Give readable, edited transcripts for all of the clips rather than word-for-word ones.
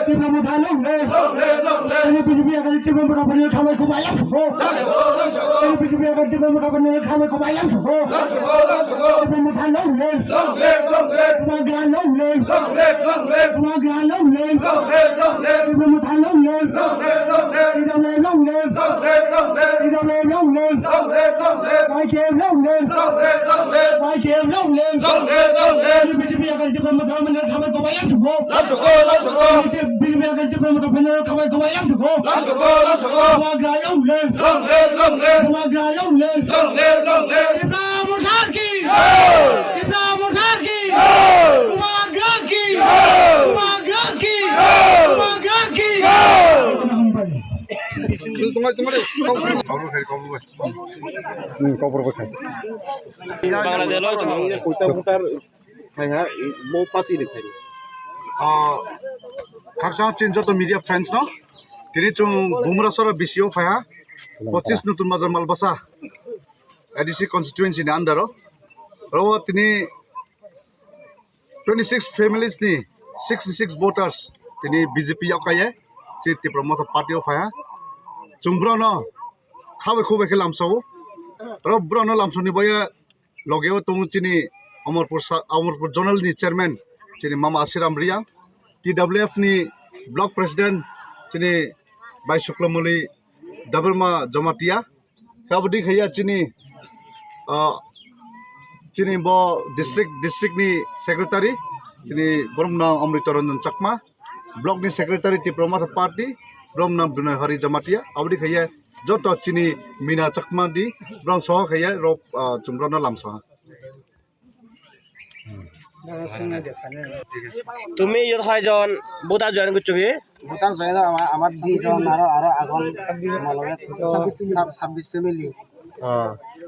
Tìm một tháng lông lên. BJP akan tìm một tháng nữa tham không ai lắm số. BJP akan tìm một tháng nữa tham không ai lắm số. Tìm một tháng lông lên. Mang gan lông lên. Mang gan lông lên. Tìm một tháng lông lên. Đi đâu lên lông lên. Đi đâu lên lông lên. Quay chém lông lên. Quay chém lông lên. BJP akan tìm một tháng nữa tham không ai lắm số. BJP akan tìm một tháng nữa tham không ai lắm số. Mang gan lông lên. Mang gan lông lên. Ibrahim Montaki. Ibrahim Montaki. Mang gan ki. Mang gan ki. Mang gan ki. Bangladesh লয় তুমি কইতা ফুটার খাইহা মো পাতি দেখাই kaksa chin joto media friends no kini chung bumra sora bisio phaya 25 nutun mazar malbasa ADC constituency ni andaro ro tini 26 families ni 66 voters tini BJP yakaye chiti promoter party of phaya chungbro no khabe khube khilam so ro bro no lamso ni boya logeo tung chini Amarpur zonal ni chairman chini mama Asiram Ria TWF ni block president chini Bai Shuklamuli Dabalma Jamatia kabadi khaya chini bo district ni secretary chini Boromna Amritaranjan Chakma block ni secretary ti promoter party Boromna Dunai Hari Jamatia abadi khaya joto chini Mina Chakma di brong so khaya ro chumbrona lamsa তুমি ইয়ত কয়জন voter join করছো কি voter join আমার দুইজন আর আগল মলবে 26 family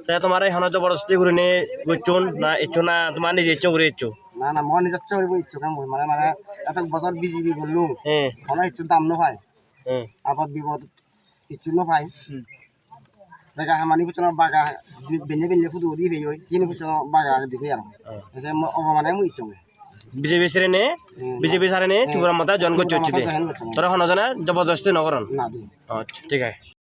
তাই তোমার এখানে জবরদস্তি করে নিয়ে গইছুন না ইচ্ছু না তোমার নিজে ইচ্ছু করে ইচ্ছু না না মন নিজে চড়ব ইচ্ছু কাম মানে এত বছর বিজিবি করলু কোন ইচ্ছু দাম ন পাই আপদ বিপদ ইচ্ছু ন পাই দেখা হামানি পুচন বাগা বেনে বেনে ফুদু দি ভেই চিনি পুচন বাগা দিকে আর এসে অবমানে মু ইচ্ছু বিজেপি সারে নে ত্রিপুরা মাতা জন করছো তোরা হন জানা জবরদস্তি নকরন না আচ্ছা ঠিক আছে